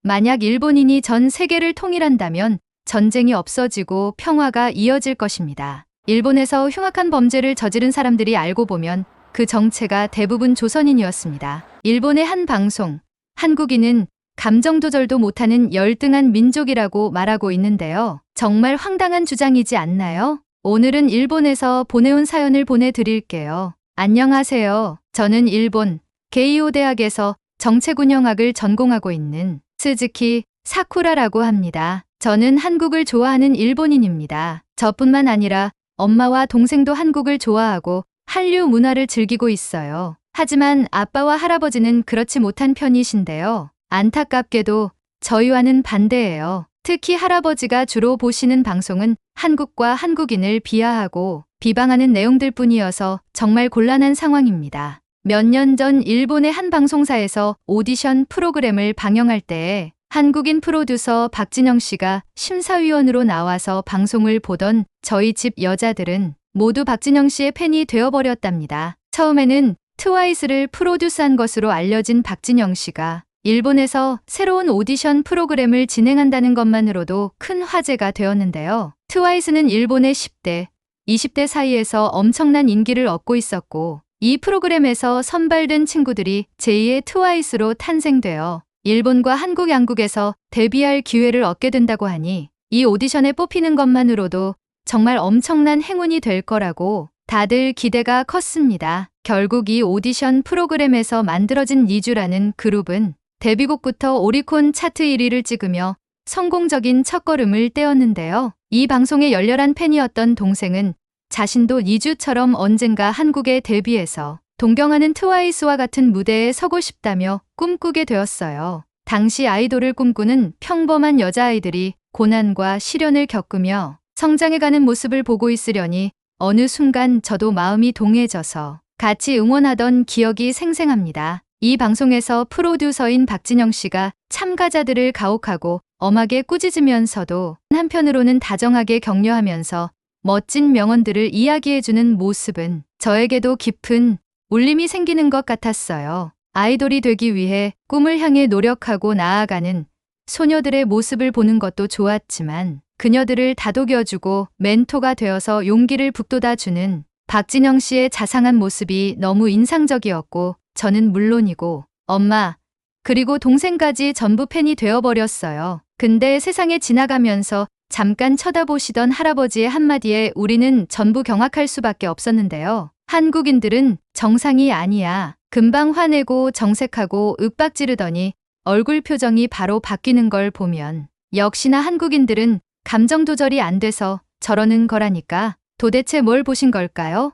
만약 일본인이 전 세계를 통일한다면 전쟁이 없어지고 평화가 이어질 것입니다. 일본에서 흉악한 범죄를 저지른 사람들이 알고 보면 그 정체가 대부분 조선인이었습니다. 일본의 한 방송, 한국인은 감정 조절도 못하는 열등한 민족이라고 말하고 있는데요. 정말 황당한 주장이지 않나요? 오늘은 일본에서 보내온 사연을 보내드릴게요. 안녕하세요. 저는 일본 게이오 대학에서 정책운영학을 전공하고 있는 스즈키 사쿠라라고 합니다. 저는 한국을 좋아하는 일본인입니다. 저뿐만 아니라 엄마와 동생도 한국을 좋아하고 한류 문화를 즐기고 있어요. 하지만 아빠와 할아버지는 그렇지 못한 편이신데요. 안타깝게도 저희와는 반대예요. 특히 할아버지가 주로 보시는 방송은 한국과 한국인을 비하하고 비방하는 내용들 뿐이어서 정말 곤란한 상황입니다. 몇 년 전 일본의 한 방송사에서 오디션 프로그램을 방영할 때에 한국인 프로듀서 박진영 씨가 심사위원으로 나와서 방송을 보던 저희 집 여자들은 모두 박진영 씨의 팬이 되어버렸답니다. 처음에는 트와이스를 프로듀스한 것으로 알려진 박진영 씨가 일본에서 새로운 오디션 프로그램을 진행한다는 것만으로도 큰 화제가 되었는데요. 트와이스는 일본의 10대, 20대 사이에서 엄청난 인기를 얻고 있었고 이 프로그램에서 선발된 친구들이 제2의 트와이스로 탄생되어 일본과 한국 양국에서 데뷔할 기회를 얻게 된다고 하니 이 오디션에 뽑히는 것만으로도 정말 엄청난 행운이 될 거라고 다들 기대가 컸습니다. 결국 이 오디션 프로그램에서 만들어진 니쥬라는 그룹은 데뷔곡부터 오리콘 차트 1위를 찍으며 성공적인 첫걸음을 떼었는데요. 이 방송에 열렬한 팬이었던 동생은 자신도 니쥬처럼 언젠가 한국에 데뷔해서 동경하는 트와이스와 같은 무대에 서고 싶다며 꿈꾸게 되었어요. 당시 아이돌을 꿈꾸는 평범한 여자아이들이 고난과 시련을 겪으며 성장해가는 모습을 보고 있으려니 어느 순간 저도 마음이 동해져서 같이 응원하던 기억이 생생합니다. 이 방송에서 프로듀서인 박진영 씨가 참가자들을 가혹하고 엄하게 꾸짖으면서도 한편으로는 다정하게 격려하면서 멋진 명언들을 이야기해주는 모습은 저에게도 깊은 울림이 생기는 것 같았어요. 아이돌이 되기 위해 꿈을 향해 노력하고 나아가는 소녀들의 모습을 보는 것도 좋았지만 그녀들을 다독여주고 멘토가 되어서 용기를 북돋아주는 박진영 씨의 자상한 모습이 너무 인상적이었고 저는 물론이고 엄마 그리고 동생까지 전부 팬이 되어버렸어요. 근데 세상에 지나가면서 잠깐 쳐다보시던 할아버지의 한마디에 우리는 전부 경악할 수밖에 없었는데요. 한국인들은 정상이 아니야. 금방 화내고 정색하고 윽박지르더니 얼굴 표정이 바로 바뀌는 걸 보면 역시나 한국인들은 감정 조절이 안 돼서 저러는 거라니까. 도대체 뭘 보신 걸까요?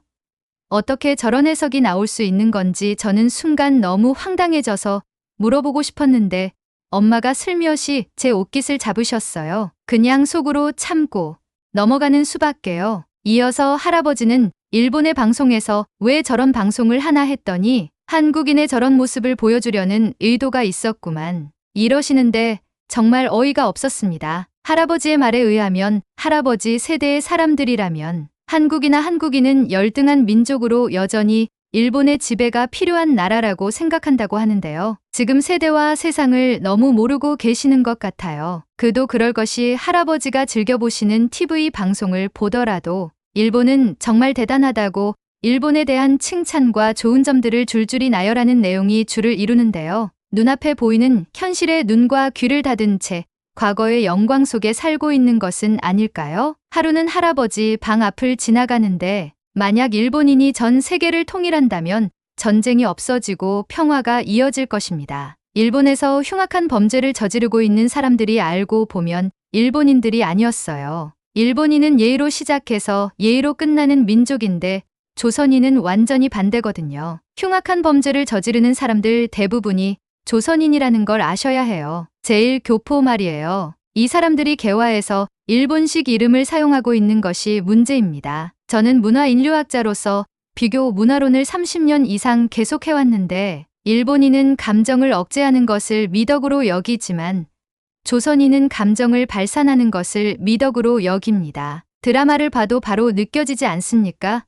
어떻게 저런 해석이 나올 수 있는 건지 저는 순간 너무 황당해져서 물어보고 싶었는데 엄마가 슬며시 제 옷깃을 잡으셨어요. 그냥 속으로 참고 넘어가는 수밖에요. 이어서 할아버지는 일본의 방송에서 왜 저런 방송을 하나 했더니 한국인의 저런 모습을 보여주려는 의도가 있었구만. 이러시는데 정말 어이가 없었습니다. 할아버지의 말에 의하면 할아버지 세대의 사람들이라면 한국이나 한국인은 열등한 민족으로 여전히 일본의 지배가 필요한 나라라고 생각한다고 하는데요. 지금 세대와 세상을 너무 모르고 계시는 것 같아요. 그도 그럴 것이 할아버지가 즐겨보시는 TV 방송을 보더라도 일본은 정말 대단하다고 일본에 대한 칭찬과 좋은 점들을 줄줄이 나열하는 내용이 주를 이루는데요. 눈앞에 보이는 현실의 눈과 귀를 닫은 채 과거의 영광 속에 살고 있는 것은 아닐까요? 하루는 할아버지 방 앞을 지나가는데 만약 일본인이 전 세계를 통일한다면 전쟁이 없어지고 평화가 이어질 것입니다. 일본에서 흉악한 범죄를 저지르고 있는 사람들이 알고 보면 일본인들이 아니었어요. 일본인은 예의로 시작해서 예의로 끝나는 민족인데 조선인은 완전히 반대거든요. 흉악한 범죄를 저지르는 사람들 대부분이 조선인이라는 걸 아셔야 해요. 제일 교포 말이에요. 이 사람들이 개화해서 일본식 이름을 사용하고 있는 것이 문제입니다. 저는 문화인류학자로서 비교 문화론을 30년 이상 계속해왔는데 일본인은 감정을 억제하는 것을 미덕으로 여기지만 조선인은 감정을 발산하는 것을 미덕으로 여깁니다. 드라마를 봐도 바로 느껴지지 않습니까?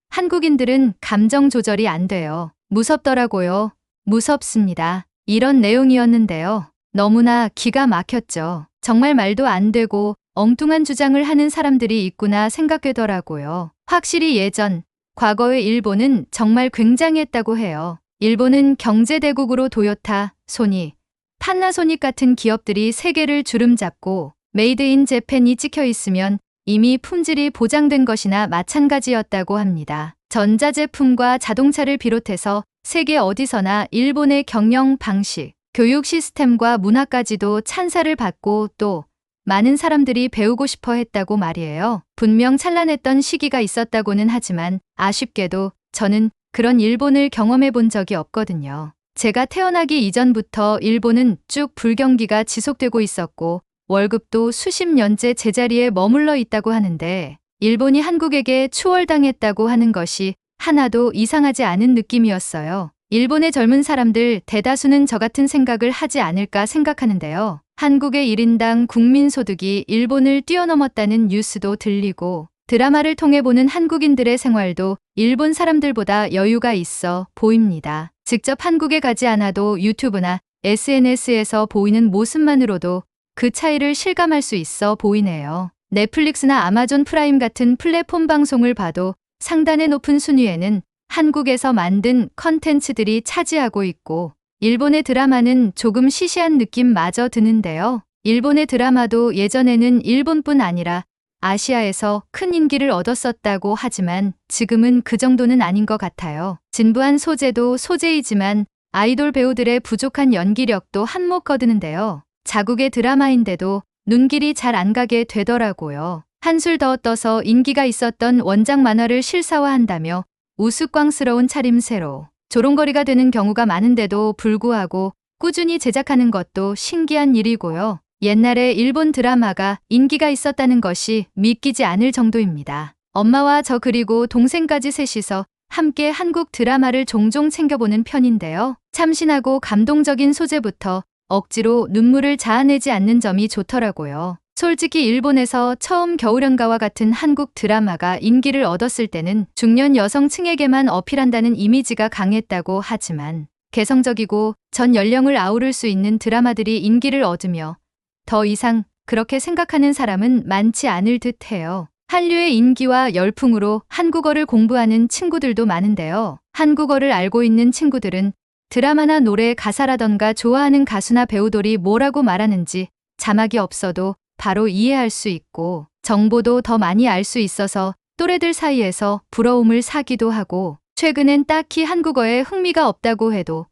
한국인들은 감정 조절이 안 돼요. 무섭더라고요. 무섭습니다. 이런 내용이었는데요. 너무나 기가 막혔죠. 정말 말도 안 되고 엉뚱한 주장을 하는 사람들이 있구나 생각되더라고요. 확실히 예전, 과거의 일본은 정말 굉장했다고 해요. 일본은 경제대국으로 토요타, 소니, 판나소닉 같은 기업들이 세계를 주름잡고 메이드 인 재팬이 찍혀 있으면 이미 품질이 보장된 것이나 마찬가지였다고 합니다. 전자제품과 자동차를 비롯해서 세계 어디서나 일본의 경영 방식, 교육 시스템과 문화까지도 찬사를 받고 또 많은 사람들이 배우고 싶어 했다고 말이에요. 분명 찬란했던 시기가 있었다고는 하지만 아쉽게도 저는 그런 일본을 경험해 본 적이 없거든요. 제가 태어나기 이전부터 일본은 쭉 불경기가 지속되고 있었고 월급도 수십 년째 제자리에 머물러 있다고 하는데 일본이 한국에게 추월당했다고 하는 것이 하나도 이상하지 않은 느낌이었어요. 일본의 젊은 사람들 대다수는 저 같은 생각을 하지 않을까 생각하는데요. 한국의 1인당 국민소득이 일본을 뛰어넘었다는 뉴스도 들리고 드라마를 통해 보는 한국인들의 생활도 일본 사람들보다 여유가 있어 보입니다. 직접 한국에 가지 않아도 유튜브나 SNS에서 보이는 모습만으로도 그 차이를 실감할 수 있어 보이네요. 넷플릭스나 아마존 프라임 같은 플랫폼 방송을 봐도 상단의 높은 순위에는 한국에서 만든 컨텐츠들이 차지하고 있고 일본의 드라마는 조금 시시한 느낌마저 드는데요. 일본의 드라마도 예전에는 일본뿐 아니라 아시아에서 큰 인기를 얻었었다고 하지만 지금은 그 정도는 아닌 것 같아요. 진부한 소재도 소재이지만 아이돌 배우들의 부족한 연기력도 한몫 거두는데요. 자국의 드라마인데도 눈길이 잘 안 가게 되더라고요. 한술 더 떠서 인기가 있었던 원작 만화를 실사화한다며 우스꽝스러운 차림새로 조롱거리가 되는 경우가 많은데도 불구하고 꾸준히 제작하는 것도 신기한 일이고요. 옛날에 일본 드라마가 인기가 있었다는 것이 믿기지 않을 정도입니다. 엄마와 저 그리고 동생까지 셋이서 함께 한국 드라마를 종종 챙겨보는 편인데요. 참신하고 감동적인 소재부터 억지로 눈물을 자아내지 않는 점이 좋더라고요. 솔직히 일본에서 처음 겨울연가와 같은 한국 드라마가 인기를 얻었을 때는 중년 여성층에게만 어필한다는 이미지가 강했다고 하지만 개성적이고 전 연령을 아우를 수 있는 드라마들이 인기를 얻으며 더 이상 그렇게 생각하는 사람은 많지 않을 듯해요. 한류의 인기와 열풍으로 한국어를 공부하는 친구들도 많은데요. 한국어를 알고 있는 친구들은 드라마나 노래 가사라던가 좋아하는 가수나 배우들이 뭐라고 말하는지 자막이 없어도 바로 이해할 수 있고 정보도 더 많이 알 수 있어서 또래들 사이에서 부러움을 사기도 하고 최근엔 딱히 한국어에 흥미가 없다고 해도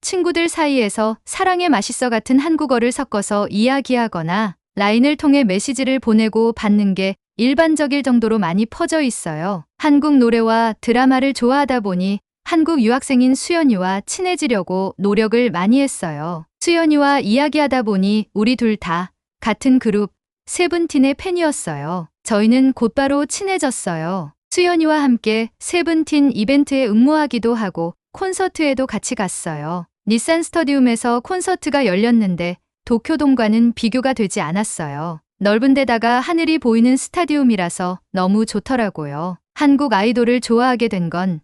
친구들 사이에서 사랑의 맛있어 같은 한국어를 섞어서 이야기하거나 라인을 통해 메시지를 보내고 받는 게 일반적일 정도로 많이 퍼져 있어요. 한국 노래와 드라마를 좋아하다 보니 한국 유학생인 수연이와 친해지려고 노력을 많이 했어요. 수연이와 이야기하다 보니 우리 둘 다 같은 그룹 세븐틴의 팬이었어요. 저희는 곧바로 친해졌어요. 수연이와 함께 세븐틴 이벤트에 응모하기도 하고 콘서트에도 같이 갔어요. 닛산 스터디움에서 콘서트가 열렸는데 도쿄돔과는 비교가 되지 않았어요. 넓은 데다가 하늘이 보이는 스타디움이라서 너무 좋더라고요. 한국 아이돌을 좋아하게 된 건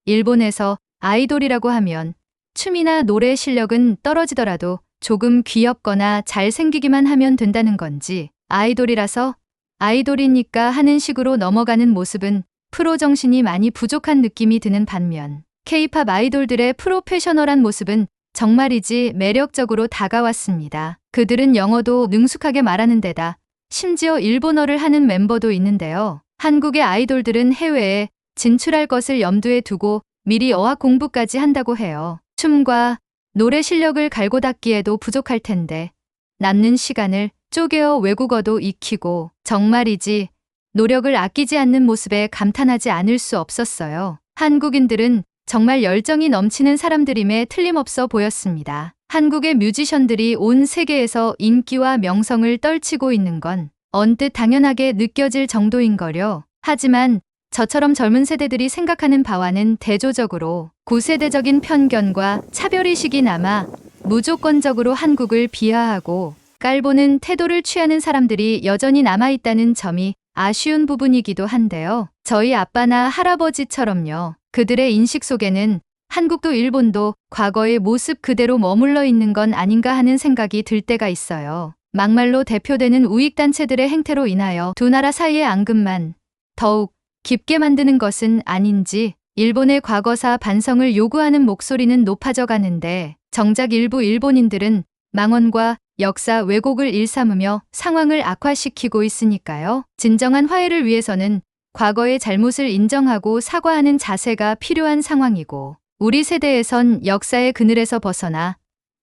일본에서 아이돌이라고 하면 춤이나 노래 실력은 떨어지더라도 조금 귀엽거나 잘생기기만 하면 된다는 건지 아이돌이라서 아이돌이니까 하는 식으로 넘어가는 모습은 프로 정신이 많이 부족한 느낌이 드는 반면 K-팝 아이돌들의 프로페셔널한 모습은 정말이지 매력적으로 다가왔습니다. 그들은 영어도 능숙하게 말하는 데다 심지어 일본어를 하는 멤버도 있는데요. 한국의 아이돌들은 해외에 진출할 것을 염두에 두고 미리 어학 공부까지 한다고 해요. 춤과 노래 실력을 갈고 닦기에도 부족할 텐데 남는 시간을 쪼개어 외국어도 익히고 정말이지 노력을 아끼지 않는 모습에 감탄하지 않을 수 없었어요. 한국인들은 정말 열정이 넘치는 사람들임에 틀림없어 보였습니다. 한국의 뮤지션들이 온 세계에서 인기와 명성을 떨치고 있는 건 언뜻 당연하게 느껴질 정도인거려. 하지만 저처럼 젊은 세대들이 생각하는 바와는 대조적으로 구세대적인 편견과 차별의식이 남아 무조건적으로 한국을 비하하고 깔보는 태도를 취하는 사람들이 여전히 남아있다는 점이 아쉬운 부분이기도 한데요. 저희 아빠나 할아버지처럼요. 그들의 인식 속에는 한국도 일본도 과거의 모습 그대로 머물러 있는 건 아닌가 하는 생각이 들 때가 있어요. 막말로 대표되는 우익단체들의 행태로 인하여 두 나라 사이의 앙금만 더욱 깊게 만드는 것은 아닌지 일본의 과거사 반성을 요구하는 목소리는 높아져 가는데 정작 일부 일본인들은 망언과 역사 왜곡을 일삼으며 상황을 악화시키고 있으니까요. 진정한 화해를 위해서는 과거의 잘못을 인정하고 사과하는 자세가 필요한 상황이고 우리 세대에선 역사의 그늘에서 벗어나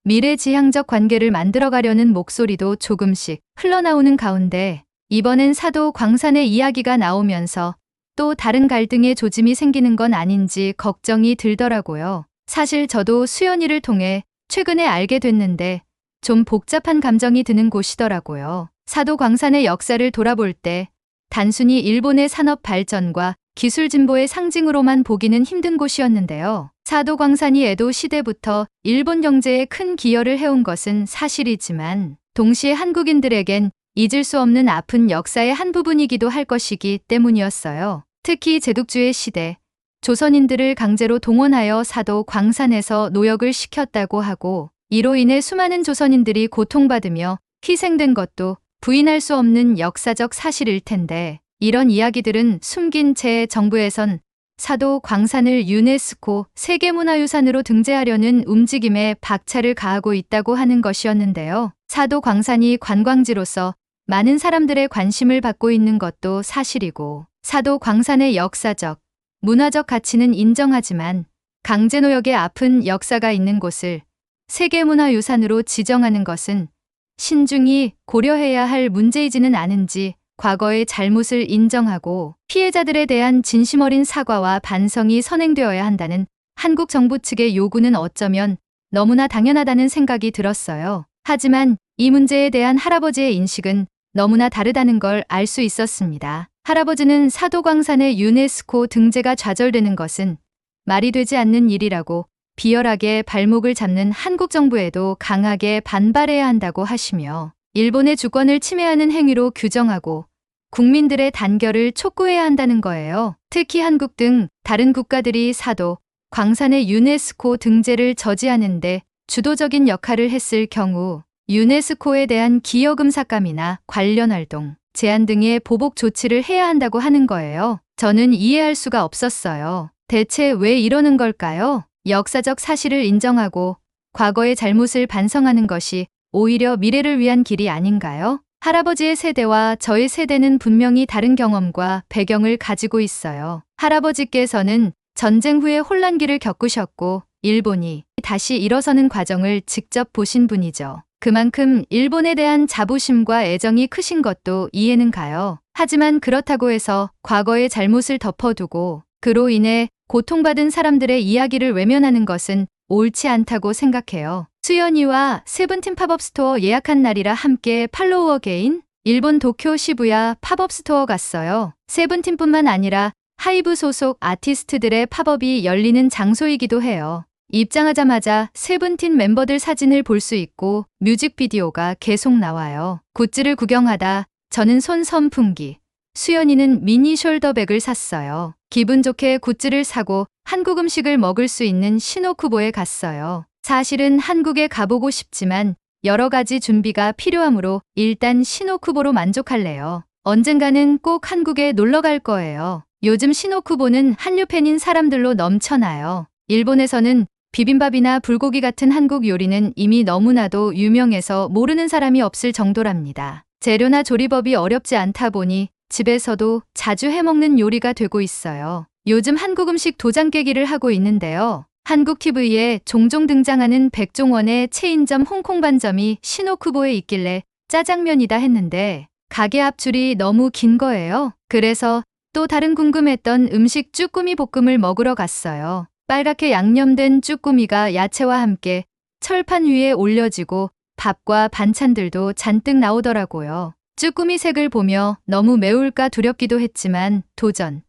미래지향적 관계를 만들어가려는 목소리도 조금씩 흘러나오는 가운데 이번엔 사도 광산의 이야기가 나오면서 또 다른 갈등의 조짐이 생기는 건 아닌지 걱정이 들더라고요. 사실 저도 수연이를 통해 최근에 알게 됐는데 좀 복잡한 감정이 드는 곳이더라고요. 사도 광산의 역사를 돌아볼 때 단순히 일본의 산업 발전과 기술 진보의 상징으로만 보기는 힘든 곳이었는데요. 사도 광산이 에도 시대부터 일본 경제에 큰 기여를 해온 것은 사실이지만 동시에 한국인들에겐 잊을 수 없는 아픈 역사의 한 부분이기도 할 것이기 때문이었어요. 특히 제독주의 시대, 조선인들을 강제로 동원하여 사도 광산에서 노역을 시켰다고 하고 이로 인해 수많은 조선인들이 고통받으며 희생된 것도 부인할 수 없는 역사적 사실일 텐데 이런 이야기들은 숨긴 채 정부에선 사도 광산을 유네스코 세계문화유산으로 등재하려는 움직임에 박차를 가하고 있다고 하는 것이었는데요. 사도 광산이 관광지로서 많은 사람들의 관심을 받고 있는 것도 사실이고 사도 광산의 역사적, 문화적 가치는 인정하지만 강제노역의 아픈 역사가 있는 곳을 세계문화유산으로 지정하는 것은 신중히 고려해야 할 문제이지는 않은지 과거의 잘못을 인정하고 피해자들에 대한 진심 어린 사과와 반성이 선행되어야 한다는 한국 정부 측의 요구는 어쩌면 너무나 당연하다는 생각이 들었어요. 하지만 이 문제에 대한 할아버지의 인식은 너무나 다르다는 걸 알 수 있었습니다. 할아버지는 사도광산의 유네스코 등재가 좌절되는 것은 말이 되지 않는 일이라고 비열하게 발목을 잡는 한국 정부에도 강하게 반발해야 한다고 하시며 일본의 주권을 침해하는 행위로 규정하고 국민들의 단결을 촉구해야 한다는 거예요. 특히 한국 등 다른 국가들이 사도 광산의 유네스코 등재를 저지하는데 주도적인 역할을 했을 경우 유네스코에 대한 기여금 삭감이나 관련 활동, 제한 등의 보복 조치를 해야 한다고 하는 거예요. 저는 이해할 수가 없었어요. 대체 왜 이러는 걸까요? 역사적 사실을 인정하고 과거의 잘못을 반성하는 것이 오히려 미래를 위한 길이 아닌가요? 할아버지의 세대와 저의 세대는 분명히 다른 경험과 배경을 가지고 있어요. 할아버지께서는 전쟁 후에 혼란기를 겪으셨고 일본이 다시 일어서는 과정을 직접 보신 분이죠. 그만큼 일본에 대한 자부심과 애정이 크신 것도 이해는 가요. 하지만 그렇다고 해서 과거의 잘못을 덮어두고 그로 인해 고통받은 사람들의 이야기를 외면하는 것은 옳지 않다고 생각해요. 수연이와 세븐틴 팝업 스토어 예약한 날이라 함께 팔로우 어게인 일본 도쿄 시부야 팝업 스토어 갔어요. 세븐틴뿐만 아니라 하이브 소속 아티스트들의 팝업이 열리는 장소이기도 해요. 입장하자마자 세븐틴 멤버들 사진을 볼 수 있고 뮤직비디오가 계속 나와요. 굿즈를 구경하다 저는 손 선풍기, 수연이는 미니 숄더백을 샀어요. 기분 좋게 굿즈를 사고 한국 음식을 먹을 수 있는 시노쿠보에 갔어요. 사실은 한국에 가보고 싶지만 여러 가지 준비가 필요하므로 일단 시노쿠보로 만족할래요. 언젠가는 꼭 한국에 놀러 갈 거예요. 요즘 시노쿠보는 한류 팬인 사람들로 넘쳐나요. 일본에서는 비빔밥이나 불고기 같은 한국 요리는 이미 너무나도 유명해서 모르는 사람이 없을 정도랍니다. 재료나 조리법이 어렵지 않다 보니 집에서도 자주 해먹는 요리가 되고 있어요. 요즘 한국 음식 도장 깨기를 하고 있는데요. 한국 TV에 종종 등장하는 백종원의 체인점 홍콩 반점이 시노쿠보에 있길래 짜장면이다 했는데 가게 앞줄이 너무 긴 거예요. 그래서 또 다른 궁금했던 음식 쭈꾸미 볶음을 먹으러 갔어요. 빨갛게 양념된 쭈꾸미가 야채와 함께 철판 위에 올려지고 밥과 반찬들도 잔뜩 나오더라고요. 쭈꾸미 색을 보며 너무 매울까 두렵기도 했지만 도전.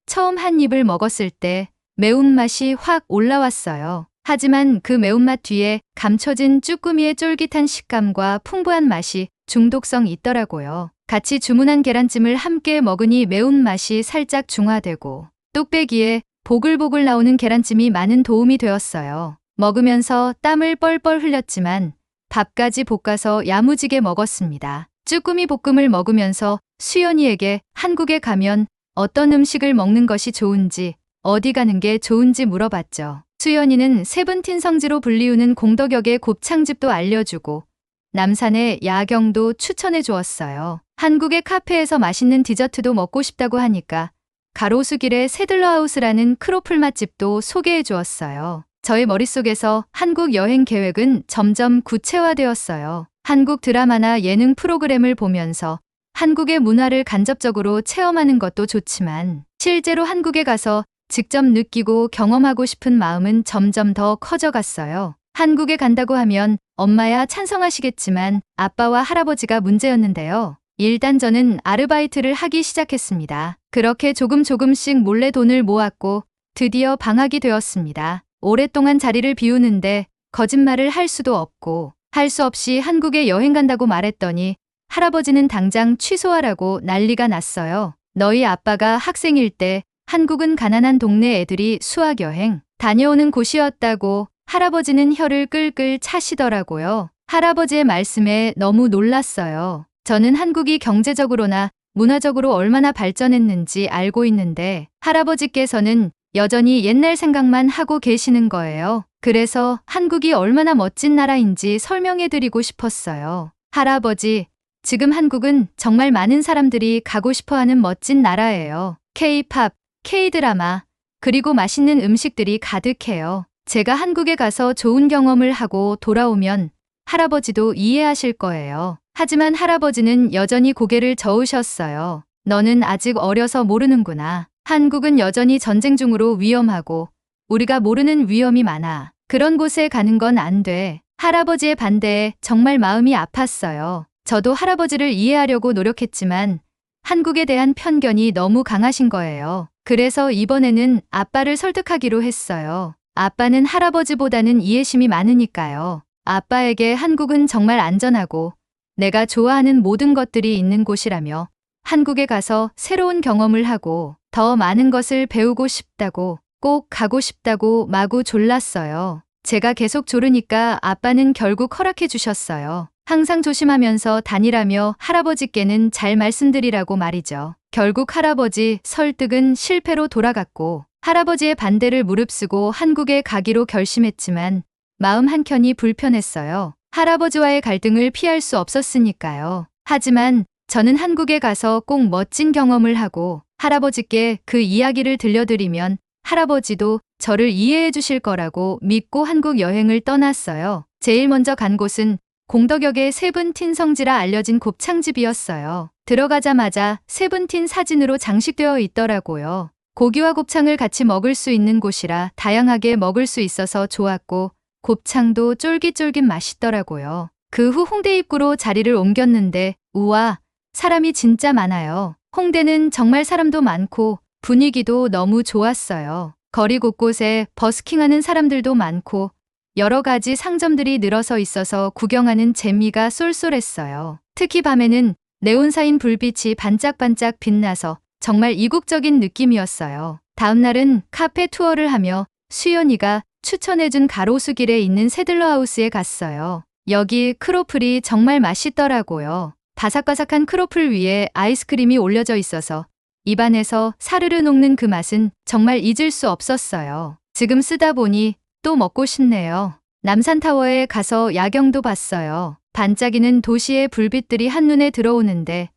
처음 한 입을 먹었을 때 매운맛이 확 올라왔어요. 하지만 그 매운맛 뒤에 감춰진 쭈꾸미의 쫄깃한 식감과 풍부한 맛이 중독성 있더라고요. 같이 주문한 계란찜을 함께 먹으니 매운맛이 살짝 중화되고 뚝배기에 보글보글 나오는 계란찜이 많은 도움이 되었어요. 먹으면서 땀을 뻘뻘 흘렸지만 밥까지 볶아서 야무지게 먹었습니다. 쭈꾸미 볶음을 먹으면서 수연이에게 한국에 가면 어떤 음식을 먹는 것이 좋은지, 어디 가는 게 좋은지 물어봤죠. 수연이는 세븐틴 성지로 불리우는 공덕역의 곱창집도 알려주고 남산의 야경도 추천해 주었어요. 한국의 카페에서 맛있는 디저트도 먹고 싶다고 하니까 가로수길의 세들러하우스라는 크로플 맛집도 소개해 주었어요. 저의 머릿속에서 한국 여행 계획은 점점 구체화되었어요. 한국 드라마나 예능 프로그램을 보면서 한국의 문화를 간접적으로 체험하는 것도 좋지만 실제로 한국에 가서 직접 느끼고 경험하고 싶은 마음은 점점 더 커져갔어요. 한국에 간다고 하면 엄마야 찬성하시겠지만 아빠와 할아버지가 문제였는데요. 일단 저는 아르바이트를 하기 시작했습니다. 그렇게 조금씩 몰래 돈을 모았고 드디어 방학이 되었습니다. 오랫동안 자리를 비우는데 거짓말을 할 수도 없고 할 수 없이 한국에 여행 간다고 말했더니 할아버지는 당장 취소하라고 난리가 났어요. 너희 아빠가 학생일 때 한국은 가난한 동네 애들이 수학여행 다녀오는 곳이었다고 할아버지는 혀를 끌끌 차시더라고요. 할아버지의 말씀에 너무 놀랐어요. 저는 한국이 경제적으로나 문화적으로 얼마나 발전했는지 알고 있는데 할아버지께서는 여전히 옛날 생각만 하고 계시는 거예요. 그래서 한국이 얼마나 멋진 나라인지 설명해드리고 싶었어요. 할아버지, 지금 한국은 정말 많은 사람들이 가고 싶어하는 멋진 나라예요. K-팝, K-드라마, 그리고 맛있는 음식들이 가득해요. 제가 한국에 가서 좋은 경험을 하고 돌아오면 할아버지도 이해하실 거예요. 하지만 할아버지는 여전히 고개를 저으셨어요. 너는 아직 어려서 모르는구나. 한국은 여전히 전쟁 중으로 위험하고 우리가 모르는 위험이 많아. 그런 곳에 가는 건 안 돼. 할아버지의 반대에 정말 마음이 아팠어요. 저도 할아버지를 이해하려고 노력했지만 한국에 대한 편견이 너무 강하신 거예요. 그래서 이번에는 아빠를 설득하기로 했어요. 아빠는 할아버지보다는 이해심이 많으니까요. 아빠에게 한국은 정말 안전하고 내가 좋아하는 모든 것들이 있는 곳이라며 한국에 가서 새로운 경험을 하고 더 많은 것을 배우고 싶다고 꼭 가고 싶다고 마구 졸랐어요. 제가 계속 조르니까 아빠는 결국 허락해 주셨어요. 항상 조심하면서 다니라며 할아버지께는 잘 말씀드리라고 말이죠. 결국 할아버지 설득은 실패로 돌아갔고 할아버지의 반대를 무릅쓰고 한국에 가기로 결심했지만 마음 한켠이 불편했어요. 할아버지와의 갈등을 피할 수 없었으니까요. 하지만 저는 한국에 가서 꼭 멋진 경험을 하고 할아버지께 그 이야기를 들려드리면 할아버지도 저를 이해해 주실 거라고 믿고 한국 여행을 떠났어요. 제일 먼저 간 곳은 공덕역의 세븐틴 성지라 알려진 곱창집이었어요. 들어가자마자 세븐틴 사진으로 장식되어 있더라고요. 고기와 곱창을 같이 먹을 수 있는 곳이라 다양하게 먹을 수 있어서 좋았고 곱창도 쫄깃쫄깃 맛있더라고요. 그 후 홍대 입구로 자리를 옮겼는데 우와, 사람이 진짜 많아요. 홍대는 정말 사람도 많고 분위기도 너무 좋았어요. 거리 곳곳에 버스킹하는 사람들도 많고 여러 가지 상점들이 늘어서 있어서 구경하는 재미가 쏠쏠했어요. 특히 밤에는 네온사인 불빛이 반짝반짝 빛나서 정말 이국적인 느낌이었어요. 다음 날은 카페 투어를 하며 수연이가 추천해준 가로수길에 있는 세들러하우스에 갔어요. 여기 크로플이 정말 맛있더라고요. 바삭바삭한 크로플 위에 아이스크림이 올려져 있어서 입안에서 사르르 녹는 그 맛은 정말 잊을 수 없었어요. 지금 쓰다 보니 또 먹고 싶네요. 남산타워에 가서 야경도 봤어요. 반짝이는 도시의 불빛들이 한눈에 들어오는데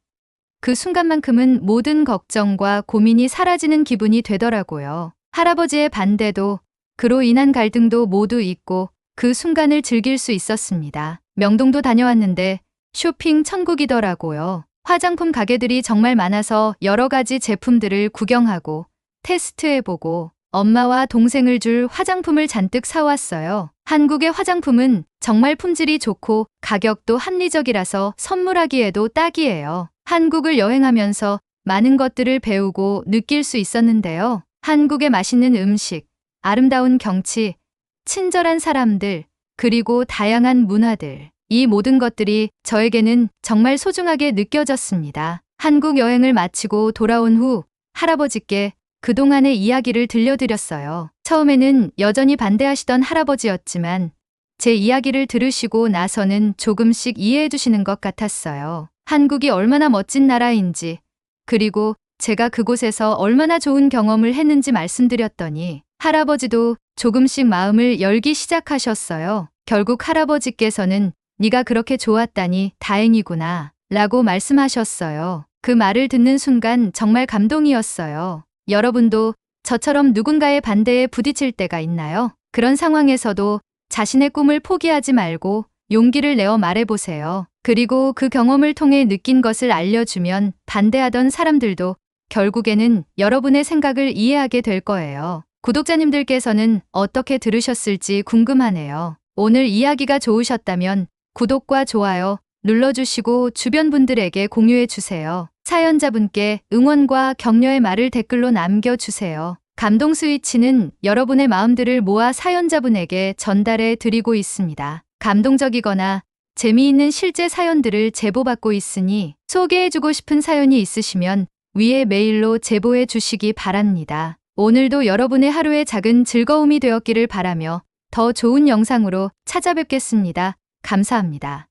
그 순간만큼은 모든 걱정과 고민이 사라지는 기분이 되더라고요. 할아버지의 반대도 그로 인한 갈등도 모두 잊고 그 순간을 즐길 수 있었습니다. 명동도 다녀왔는데 쇼핑 천국이더라고요. 화장품 가게들이 정말 많아서 여러 가지 제품들을 구경하고 테스트해보고 엄마와 동생을 줄 화장품을 잔뜩 사왔어요. 한국의 화장품은 정말 품질이 좋고 가격도 합리적이라서 선물하기에도 딱이에요. 한국을 여행하면서 많은 것들을 배우고 느낄 수 있었는데요. 한국의 맛있는 음식, 아름다운 경치, 친절한 사람들, 그리고 다양한 문화들. 이 모든 것들이 저에게는 정말 소중하게 느껴졌습니다. 한국 여행을 마치고 돌아온 후 할아버지께 그동안의 이야기를 들려드렸어요. 처음에는 여전히 반대하시던 할아버지였지만 제 이야기를 들으시고 나서는 조금씩 이해해 주시는 것 같았어요. 한국이 얼마나 멋진 나라인지, 그리고 제가 그곳에서 얼마나 좋은 경험을 했는지 말씀드렸더니 할아버지도 조금씩 마음을 열기 시작하셨어요. 결국 할아버지께서는 네가 그렇게 좋았다니 다행이구나 라고 말씀하셨어요. 그 말을 듣는 순간 정말 감동이었어요. 여러분도 저처럼 누군가의 반대에 부딪힐 때가 있나요? 그런 상황에서도 자신의 꿈을 포기하지 말고 용기를 내어 말해보세요. 그리고 그 경험을 통해 느낀 것을 알려주면 반대하던 사람들도 결국에는 여러분의 생각을 이해하게 될 거예요. 구독자님들께서는 어떻게 들으셨을지 궁금하네요. 오늘 이야기가 좋으셨다면 구독과 좋아요 눌러주시고 주변 분들에게 공유해주세요. 사연자분께 응원과 격려의 말을 댓글로 남겨주세요. 감동 스위치는 여러분의 마음들을 모아 사연자분에게 전달해 드리고 있습니다. 감동적이거나 재미있는 실제 사연들을 제보받고 있으니 소개해주고 싶은 사연이 있으시면 위에 메일로 제보해 주시기 바랍니다. 오늘도 여러분의 하루의 작은 즐거움이 되었기를 바라며 더 좋은 영상으로 찾아뵙겠습니다. 감사합니다.